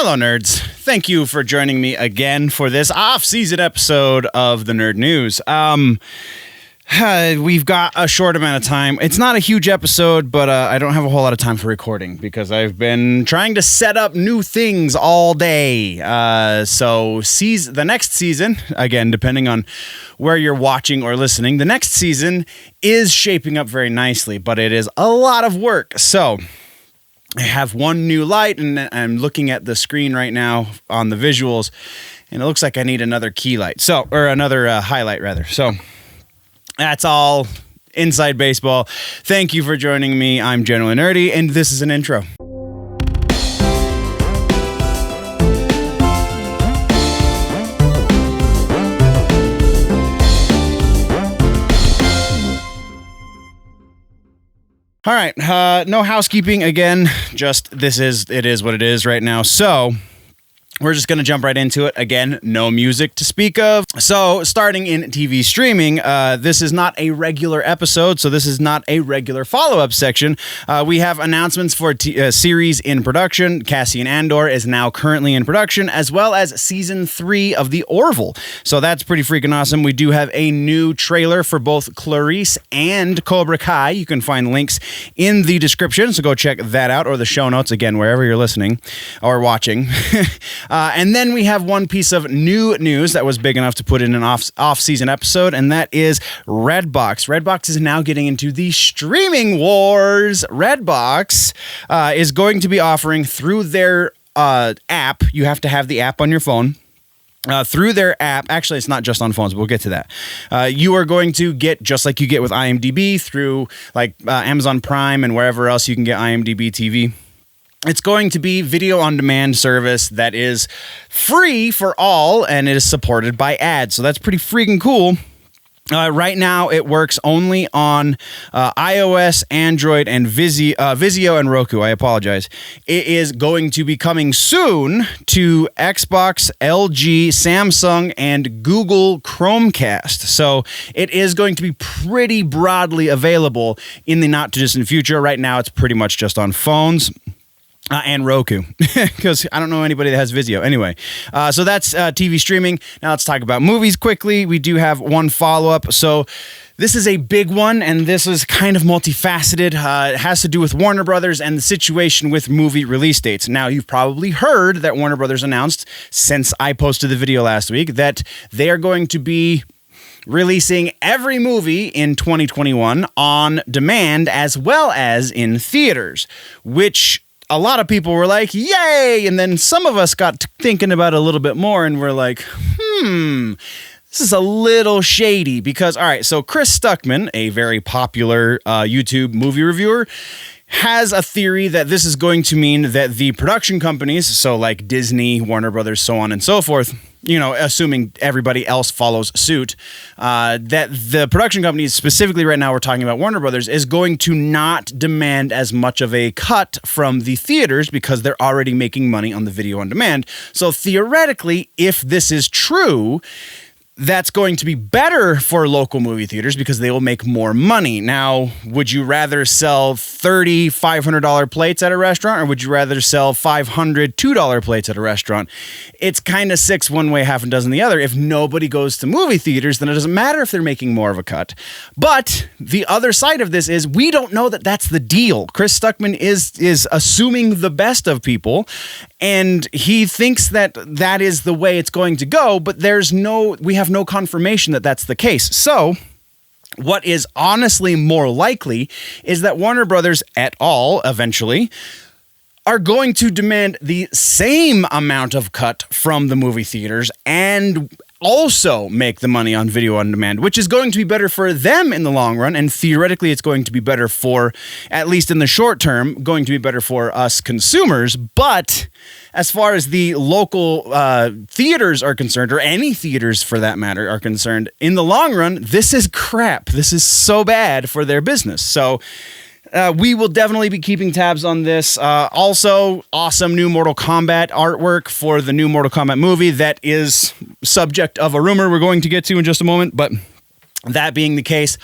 Hello, nerds. Thank you for joining me again for this off-season episode of the Nerd News. We've got a short amount of time. It's not a huge episode, but I don't have a whole lot of time for recording because I've been trying to set up new things all day. So the next season, again, depending on where you're watching or listening, the next season is shaping up very nicely, but it is a lot of work. So I have one new light, and I'm looking at the screen right now on the visuals, and it looks like I need another key light. Or another highlight, rather. So that's all inside baseball. Thank you for joining me. I'm Generally Nerdy, and this is an intro. All right, no housekeeping again, just it is what it is right now. So we're just going to jump right into it. Again, no music to speak of. So, starting in TV streaming, this is not a regular episode, so this is not a regular follow-up section. We have announcements for series in production. Cassian Andor is now currently in production, as well as Season 3 of The Orville. So that's pretty freaking awesome. We do have a new trailer for both Clarice and Cobra Kai. You can find links in the description, so go check that out, or the show notes, again, wherever you're listening or watching. And then we have one piece of new news that was big enough to put in an off-season episode, and that is Redbox. Redbox is now getting into the streaming wars. Redbox is going to be offering through their app. You have to have the app on your phone. Through their app, actually, it's not just on phones, but we'll get to that. You are going to get, just like you get with IMDb, through like Amazon Prime and wherever else you can get IMDb TV. It's going to be video-on-demand service that is free for all, and it is supported by ads. So that's pretty freaking cool. Right now, it works only on iOS, Android, and Vizio and Roku. I apologize. It is going to be coming soon to Xbox, LG, Samsung, and Google Chromecast. So it is going to be pretty broadly available in the not-too-distant future. Right now, it's pretty much just on phones. And Roku, because I don't know anybody that has Vizio. Anyway, so that's TV streaming. Now let's talk about movies quickly. We do have one follow-up. So this is a big one, and this is kind of multifaceted. It has to do with Warner Brothers and the situation with movie release dates. Now, you've probably heard that Warner Brothers announced, since I posted the video last week, that they are going to be releasing every movie in 2021 on demand as well as in theaters, which a lot of people were like, yay! And then some of us got thinking about it a little bit more, and we're like, this is a little shady because, all right, so Chris Stuckman, a very popular YouTube movie reviewer, has a theory that this is going to mean that the production companies, so like Disney, Warner Brothers, so on and so forth, assuming everybody else follows suit, that the production companies, specifically right now we're talking about Warner Brothers, is going to not demand as much of a cut from the theaters because they're already making money on the video on demand. So theoretically, if this is true, that's going to be better for local movie theaters because they will make more money. Now, would you rather sell $500 plates at a restaurant, or would you rather sell $2 plates at a restaurant? It's kind of six one way, half a dozen the other. If nobody goes to movie theaters, then it doesn't matter if they're making more of a cut. But the other side of this is we don't know that that's the deal. Chris Stuckman is assuming the best of people, and he thinks that that is the way it's going to go, but we have no confirmation that that's the case. So what is honestly more likely is that Warner Brothers et al. Eventually are going to demand the same amount of cut from the movie theaters and also make the money on video on demand, which is going to be better for them in the long run. And theoretically, it's going to be better for, at least in the short term, going to be better for us consumers. But as far as the local theaters are concerned, or any theaters for that matter are concerned, in the long run, this is crap. This is so bad for their business. So we will definitely be keeping tabs on this. Also, awesome new Mortal Kombat artwork for the new Mortal Kombat movie that is subject of a rumor we're going to get to in just a moment. But that being the case,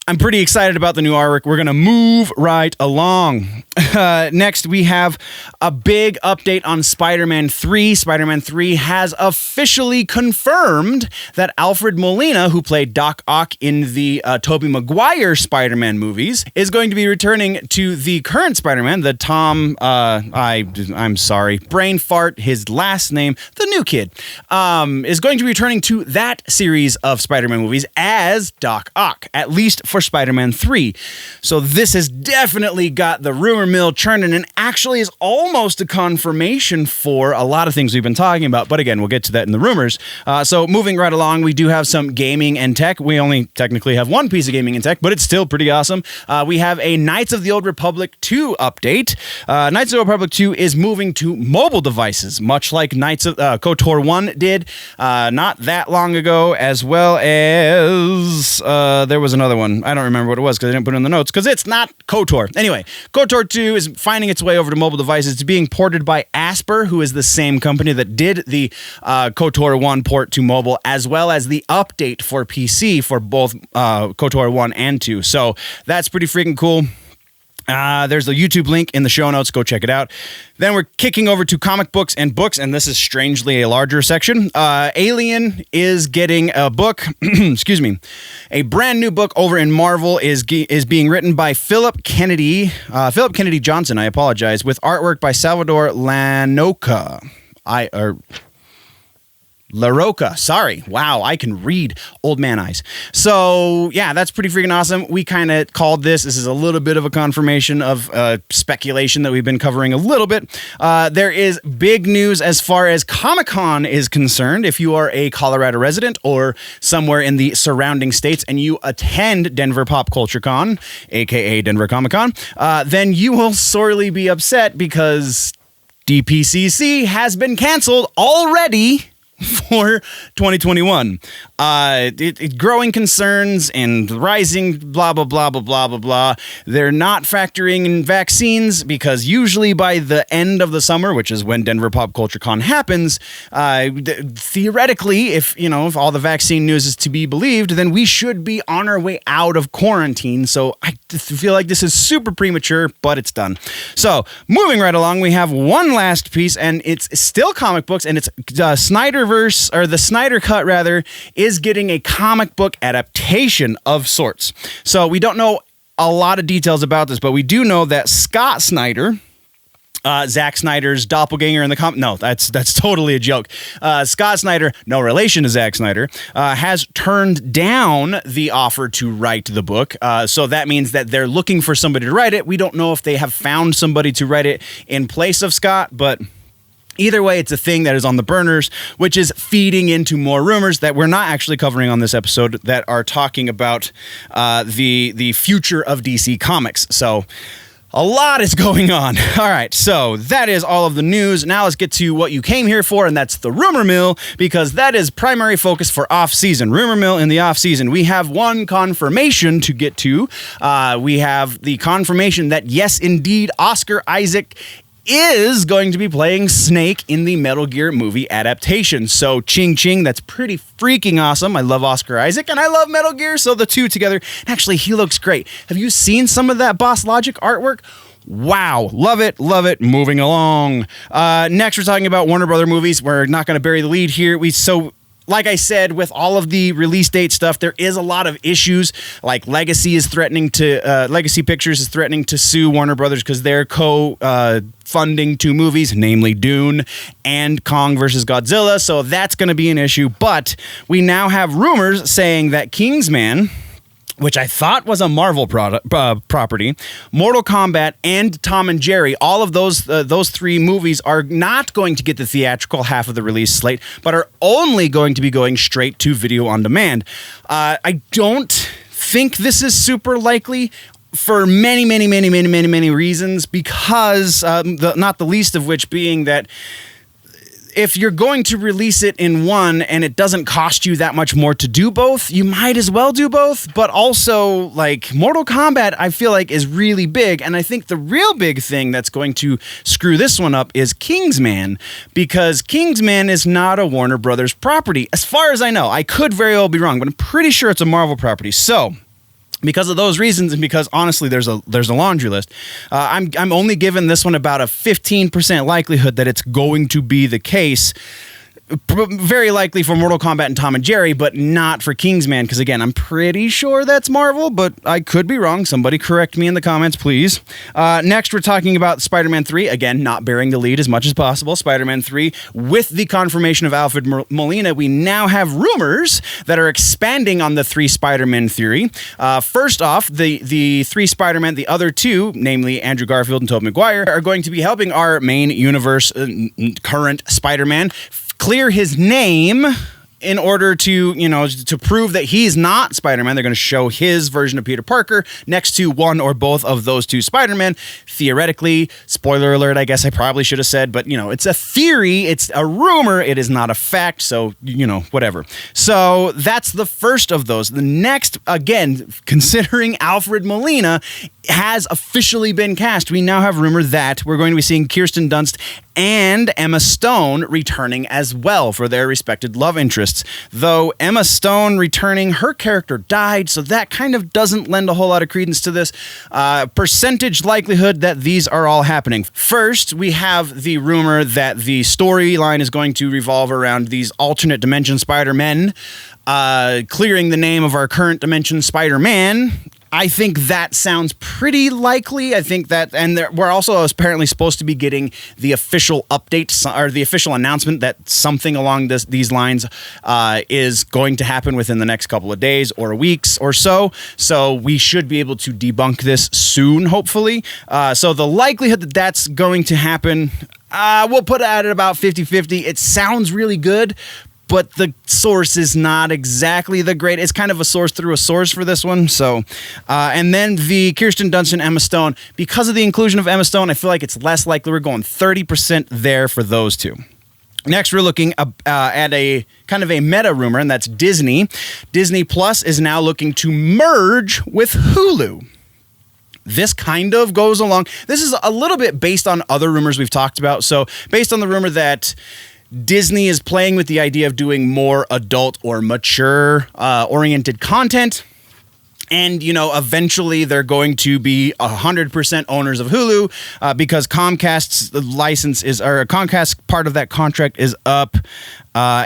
I'm pretty excited about the new artwork. We're going to move right along. Next, we have a big update on Spider-Man 3. Spider-Man 3 has officially confirmed that Alfred Molina, who played Doc Ock in the Tobey Maguire Spider-Man movies, is going to be returning to the current Spider-Man, the Tom, I'm sorry, brain fart, his last name, the new kid, is going to be returning to that series of Spider-Man movies as Doc Ock, at least for Spider-Man 3. So this has definitely got the rumor mill churning and actually is almost a confirmation for a lot of things we've been talking about. But again, we'll get to that in the rumors. So moving right along, we do have some gaming and tech. We only technically have one piece of gaming and tech, but it's still pretty awesome. We have a Knights of the Old Republic 2 update. Knights of the Old Republic 2 is moving to mobile devices, much like Knights of KOTOR 1 did not that long ago, as well as there was another one. I don't remember what it was because I didn't put it in the notes because it's not KOTOR. Anyway, KOTOR 2 is finding its way over to mobile devices. It's being ported by Asper, who is the same company that did the KOTOR 1 port to mobile, as well as the update for PC for both KOTOR 1 and 2. So that's pretty freaking cool. There's the YouTube link in the show notes. Go check it out. Then we're kicking over to comic books and books, and this is strangely a larger section. Alien is getting a book. Excuse me. A brand new book over in Marvel is being written by Philip Kennedy Johnson. I apologize, with artwork by Salvador LaRocca, sorry. Wow, I can read old man eyes. So, yeah, that's pretty freaking awesome. We kind of called this. This is a little bit of a confirmation of speculation that we've been covering a little bit. There is big news as far as Comic-Con is concerned. If you are a Colorado resident or somewhere in the surrounding states and you attend Denver Pop Culture Con, aka Denver Comic Con, then you will sorely be upset because DPCC has been canceled already for 2021. Growing concerns and rising blah, blah, blah, blah, blah, blah, blah. They're not factoring in vaccines because usually by the end of the summer, which is when Denver Pop Culture Con happens, theoretically, if all the vaccine news is to be believed, then we should be on our way out of quarantine. So I feel like this is super premature, but it's done. So moving right along, we have one last piece, and it's still comic books, and it's Snyder Verse, or the Snyder Cut rather, is getting a comic book adaptation of sorts. So we don't know a lot of details about this, but we do know that Scott Snyder, Zack Snyder's doppelganger in the comic. No, that's totally a joke. Scott Snyder, no relation to Zack Snyder, has turned down the offer to write the book. So that means that they're looking for somebody to write it. We don't know if they have found somebody to write it in place of Scott, but either way, it's a thing that is on the burners, which is feeding into more rumors that we're not actually covering on this episode that are talking about the future of DC Comics. So a lot is going on. All right, so that is all of the news. Now let's get to what you came here for, and that's the rumor mill, because that is primary focus for off-season. Rumor mill in the off-season. We have one confirmation to get to. We have the confirmation that, yes, indeed, Oscar Isaac is going to be playing Snake in the Metal Gear movie adaptation. So ching ching, that's pretty freaking awesome. I love Oscar Isaac and I love Metal Gear, so the two together. Actually, he looks great. Have you seen some of that Boss Logic artwork? Wow. Love it. Love it. Moving along. Next, we're talking about Warner Brother movies. We're not going to bury the lead here. Like I said, with all of the release date stuff, there is a lot of issues. Like Legacy Pictures is threatening to sue Warner Brothers because they're funding two movies, namely Dune and Kong vs. Godzilla. So that's going to be an issue. But we now have rumors saying that Kingsman, which I thought was a Marvel property, Mortal Kombat, and Tom and Jerry, all of those three movies are not going to get the theatrical half of the release slate, but are only going to be going straight to video on demand. I don't think this is super likely for many reasons, because not the least of which being that if you're going to release it in one and it doesn't cost you that much more to do both, you might as well do both. But also, like, Mortal Kombat, I feel like is really big. And I think the real big thing that's going to screw this one up is Kingsman, because Kingsman is not a Warner Brothers property. As far as I know, I could very well be wrong, but I'm pretty sure it's a Marvel property. So Because of those reasons, and because honestly, there's a laundry list. I'm only giving this one about a 15% likelihood that it's going to be the case. Very likely for Mortal Kombat and Tom and Jerry, but not for Kingsman, because again, I'm pretty sure that's Marvel, but I could be wrong. Somebody correct me in the comments, please. Next, we're talking about Spider-Man 3. Again, not bearing the lead as much as possible. Spider-Man 3, with the confirmation of Alfred Molina, we now have rumors that are expanding on the 3 Spider-Man theory. First off, the 3 Spider-Man, the other 2, namely Andrew Garfield and Tobey Maguire, are going to be helping our main universe, current Spider-Man, clear his name in order to, to prove that he's not Spider-Man. They're going to show his version of Peter Parker next to one or both of those 2 Spider-Men. Theoretically, spoiler alert, I guess I probably should have said, but, it's a theory. It's a rumor. It is not a fact. So, whatever. So that's the first of those. The next, again, considering Alfred Molina has officially been cast, we now have rumor that we're going to be seeing Kirsten Dunst and Emma Stone returning as well for their respected love interests. Though Emma Stone returning, her character died, so that kind of doesn't lend a whole lot of credence to this. Percentage likelihood that these are all happening. First, we have the rumor that the storyline is going to revolve around these alternate dimension Spider-Men, clearing the name of our current dimension Spider-Man. I think that sounds pretty likely. I think that, and we're also apparently supposed to be getting the official update or the official announcement that something along these lines is going to happen within the next couple of days or weeks or so. So we should be able to debunk this soon, hopefully. So the likelihood that that's going to happen, we'll put it at about 50-50. It sounds really good, but the source is not exactly the great. It's kind of a source through a source for this one. So, and then the Kirsten Dunst and Emma Stone. Because of the inclusion of Emma Stone, I feel like it's less likely. We're going 30% there for those 2. Next, we're looking at a kind of a meta rumor, and that's Disney. Disney Plus is now looking to merge with Hulu. This kind of goes along. This is a little bit based on other rumors we've talked about. So, based on the rumor that Disney is playing with the idea of doing more adult or mature oriented content. And, eventually they're going to be 100% owners of Hulu because Comcast's license or Comcast part of that contract is up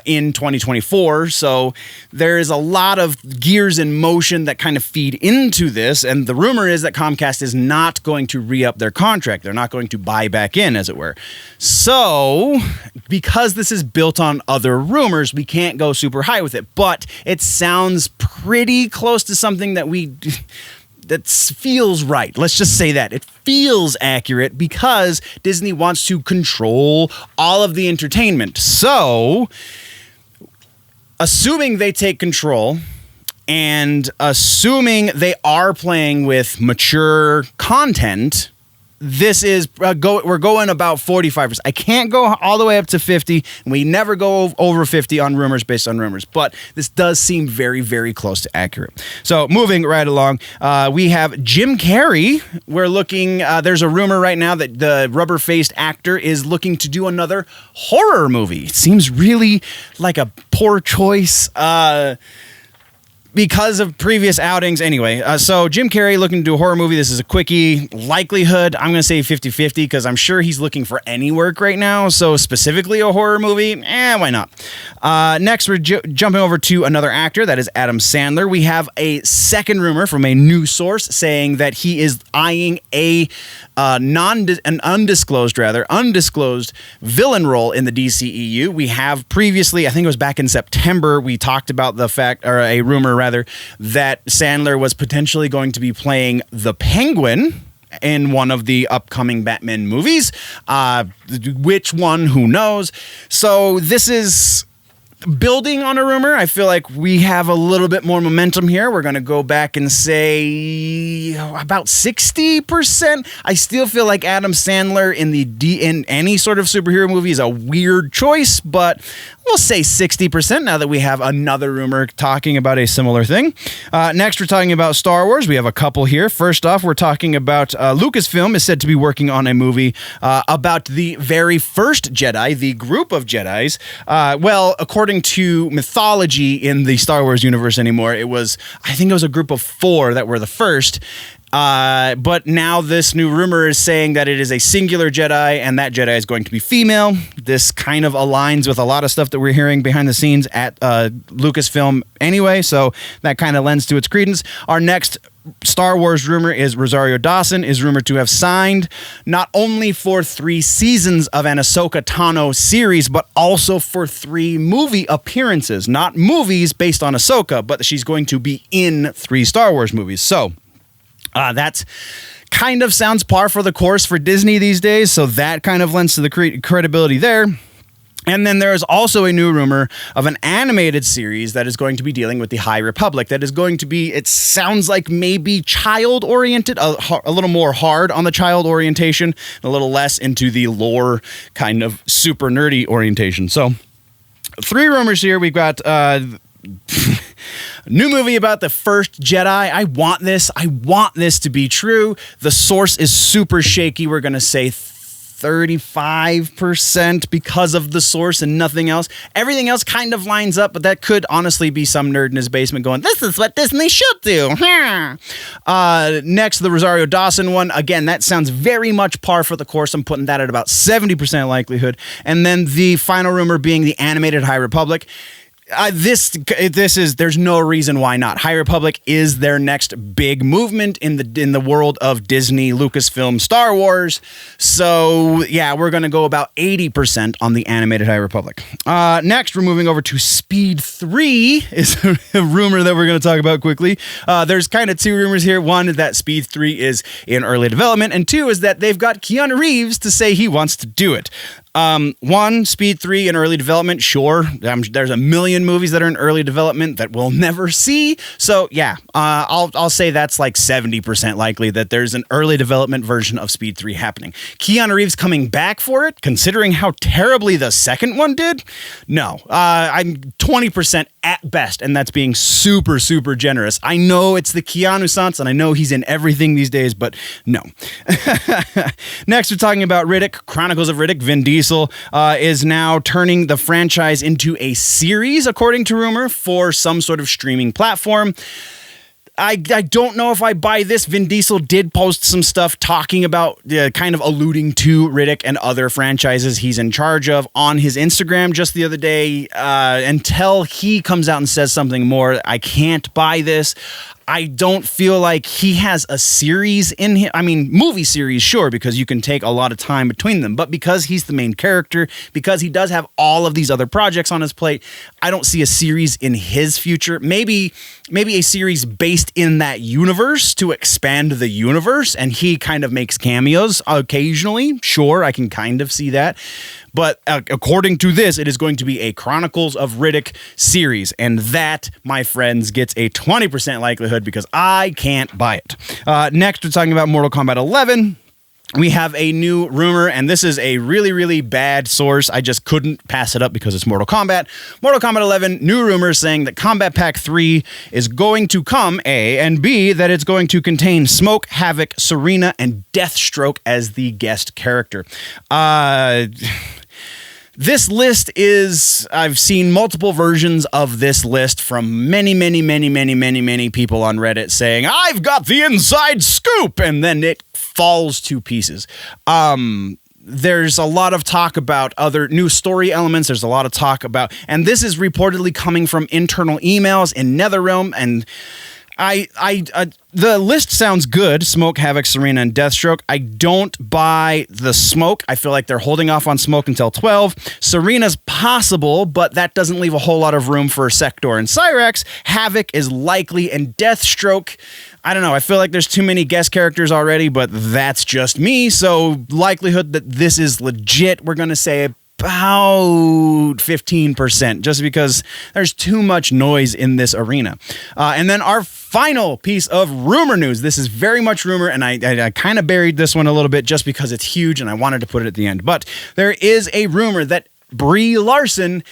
in 2024. So there is a lot of gears in motion that kind of feed into this. And the rumor is that Comcast is not going to re-up their contract. They're not going to buy back in, as it were. So because this is built on other rumors, we can't go super high with it. But it sounds pretty close to something that feels right. Let's just say that. It feels accurate because Disney wants to control all of the entertainment. So, assuming they take control and assuming they are playing with mature content, this is we're going about 45%. I can't go all the way up to 50, and we never go over 50 on rumors based on rumors, but this does seem very, very close to accurate. So moving right along, we have Jim Carrey. We're looking, there's a rumor right now that the rubber-faced actor is looking to do another horror movie. It seems really like a poor choice, because of previous outings. Anyway, so Jim Carrey looking to do a horror movie. This is a quickie. Likelihood, I'm going to say 50-50 because I'm sure he's looking for any work right now. So specifically a horror movie, why not? Next, we're jumping over to another actor. That is Adam Sandler. We have a second rumor from a new source saying that he is eyeing an undisclosed villain role in the DCEU. We have previously, I think it was back in September, we talked about the fact, or a rumor rather, that Sandler was potentially going to be playing the Penguin in one of the upcoming Batman movies. Which one, who knows? So this is building on a rumor. I feel like we have a little bit more momentum here. We're going to go back and say about 60%. I still feel like Adam Sandler in any sort of superhero movie is a weird choice, but we'll say 60% now that we have another rumor talking about a similar thing. Next, we're talking about Star Wars. We have a couple here. First off, we're talking about Lucasfilm is said to be working on a movie about the very first Jedi, the group of Jedis. Well, according according to mythology in the Star Wars universe anymore. I think it was a group of 4 that were the first. But now this new rumor is saying that it is a singular Jedi, and that Jedi is going to be female. This kind of aligns with a lot of stuff that we're hearing behind the scenes at Lucasfilm anyway, so that kind of lends to its credence. Our next Star Wars rumor is Rosario Dawson is rumored to have signed not only for 3 seasons of an Ahsoka Tano series, but also for 3 movie appearances. Not movies based on Ahsoka, but she's going to be in 3 Star Wars movies. So that kind of sounds par for the course for Disney these days, so that kind of lends to the credibility there. And then there is also a new rumor of an animated series that is going to be dealing with the High Republic. That is going to be, it sounds like maybe child-oriented, a little more hard on the child orientation, a little less into the lore kind of super nerdy orientation. So 3 rumors here. We've got new movie about the first Jedi. I want this to be true. The source is super shaky. We're going to say 35% because of the source and nothing else. Everything else kind of lines up, but that could honestly be some nerd in his basement going, this is what Disney should do. Next, the Rosario Dawson one. Again, that sounds very much par for the course. I'm putting that at about 70% likelihood. And then the final rumor being the animated High Republic. There's no reason why not. High Republic is their next big movement in the world of Disney, Lucasfilm, Star Wars. So yeah, we're going to go about 80% on the animated High Republic. Next, we're moving over to Speed 3 is a rumor that we're going to talk about quickly. There's kind of 2 rumors here. One is that Speed 3 is in early development, and 2 is that they've got Keanu Reeves to say he wants to do it. 1, Speed 3 in early development, sure. There's a million movies that are in early development that we'll never see. So yeah, I'll say that's like 70% likely that there's an early development version of Speed 3 happening. Keanu Reeves coming back for it, considering how terribly the second one did? No, I'm 20% at best, and that's being super, super generous. I know it's the Keanu-sans, and I know he's in everything these days, but no. Next, we're talking about Riddick, Chronicles of Riddick. Vin Diesel is now turning the franchise into a series, according to rumor, for some sort of streaming platform. I don't know if I buy this. Vin Diesel did post some stuff talking about, kind of alluding to Riddick and other franchises he's in charge of on his Instagram just the other day. Until he comes out and says something more, I can't buy this. I don't feel like he has a series in him. I mean, movie series, sure, because you can take a lot of time between them. But because he's the main character, because he does have all of these other projects on his plate, I don't see a series in his future. Maybe a series based in that universe to expand the universe, and he kind of makes cameos occasionally. Sure, I can kind of see that. But according to this, it is going to be a Chronicles of Riddick series. And that, my friends, gets a 20% likelihood because I can't buy it. Next, we're talking about Mortal Kombat 11. We have a new rumor, and this is a really, really bad source. I just couldn't pass it up because it's Mortal Kombat. Mortal Kombat 11, new rumor saying that Combat Pack 3 is going to come, A, and B, that it's going to contain Smoke, Havoc, Serena, and Deathstroke as the guest character. This list is, I've seen multiple versions of this list from many people on Reddit saying, I've got the inside scoop, and then it falls to pieces. There's a lot of talk about other new story elements. There's a lot of talk about, and this is reportedly coming from internal emails in NetherRealm, and the list sounds good. Smoke, Havoc, Serena, and Deathstroke. I don't buy the Smoke. I feel like they're holding off on Smoke until 12. Serena's possible, but that doesn't leave a whole lot of room for Sector and Cyrax. Havoc is likely, and Deathstroke, I don't know. I feel like there's too many guest characters already, but that's just me. So likelihood that this is legit, we're going to say about 15%, just because there's too much noise in this arena. And then our final piece of rumor news. This is very much rumor, and I kind of buried this one a little bit just because it's huge and I wanted to put it at the end. But there is a rumor that Brie Larson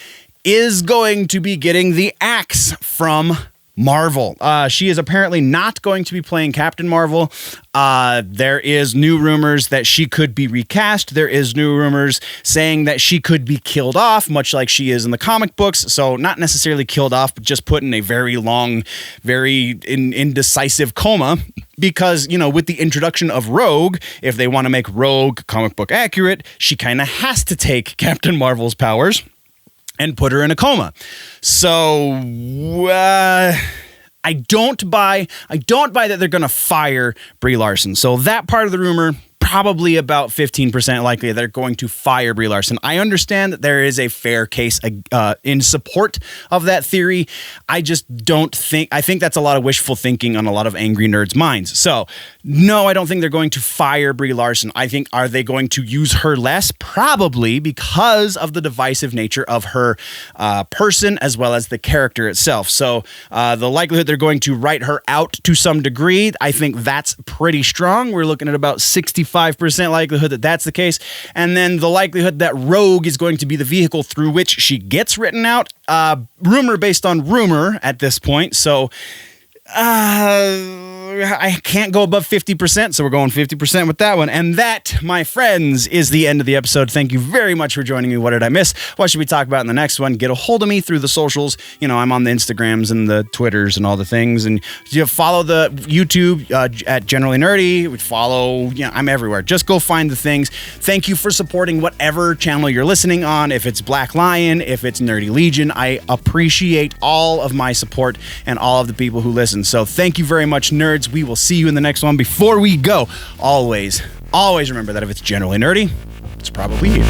is going to be getting the axe from Marvel. She is apparently not going to be playing Captain Marvel. There is new rumors that she could be recast. There is new rumors saying that she could be killed off, much like she is in the comic books. So not necessarily killed off, but just put in a very long, very indecisive coma. Because, you know, with the introduction of Rogue, if they want to make Rogue comic book accurate, she kind of has to take Captain Marvel's powers and put her in a coma. So I don't buy that they're going to fire Brie Larson. So that part of the rumor, probably about 15% likely they're going to fire Brie Larson. I understand that there is a fair case in support of that theory. I think that's a lot of wishful thinking on a lot of angry nerds' minds. So no, I don't think they're going to fire Brie Larson. I think, are they going to use her less? Probably, because of the divisive nature of her person as well as the character itself. So the likelihood they're going to write her out to some degree, I think that's pretty strong. We're looking at about 65% likelihood that that's the case. And then the likelihood that Rogue is going to be the vehicle through which she gets written out, rumor based on rumor at this point. So I can't go above 50%, so we're going 50% with that one. And that, my friends, is the end of the episode. Thank you very much for joining me. What did I miss? What should we talk about in the next one? Get a hold of me through the socials. You know, I'm on the Instagrams and the Twitters and all the things. And you follow the YouTube at Generally Nerdy. Follow, you know, I'm everywhere. Just go find the things. Thank you for supporting whatever channel you're listening on. If it's Black Lion, if it's Nerdy Legion, I appreciate all of my support and all of the people who listen. So thank you very much, nerds. We will see you in the next one. Before we go, always remember that if it's generally nerdy, it's probably you.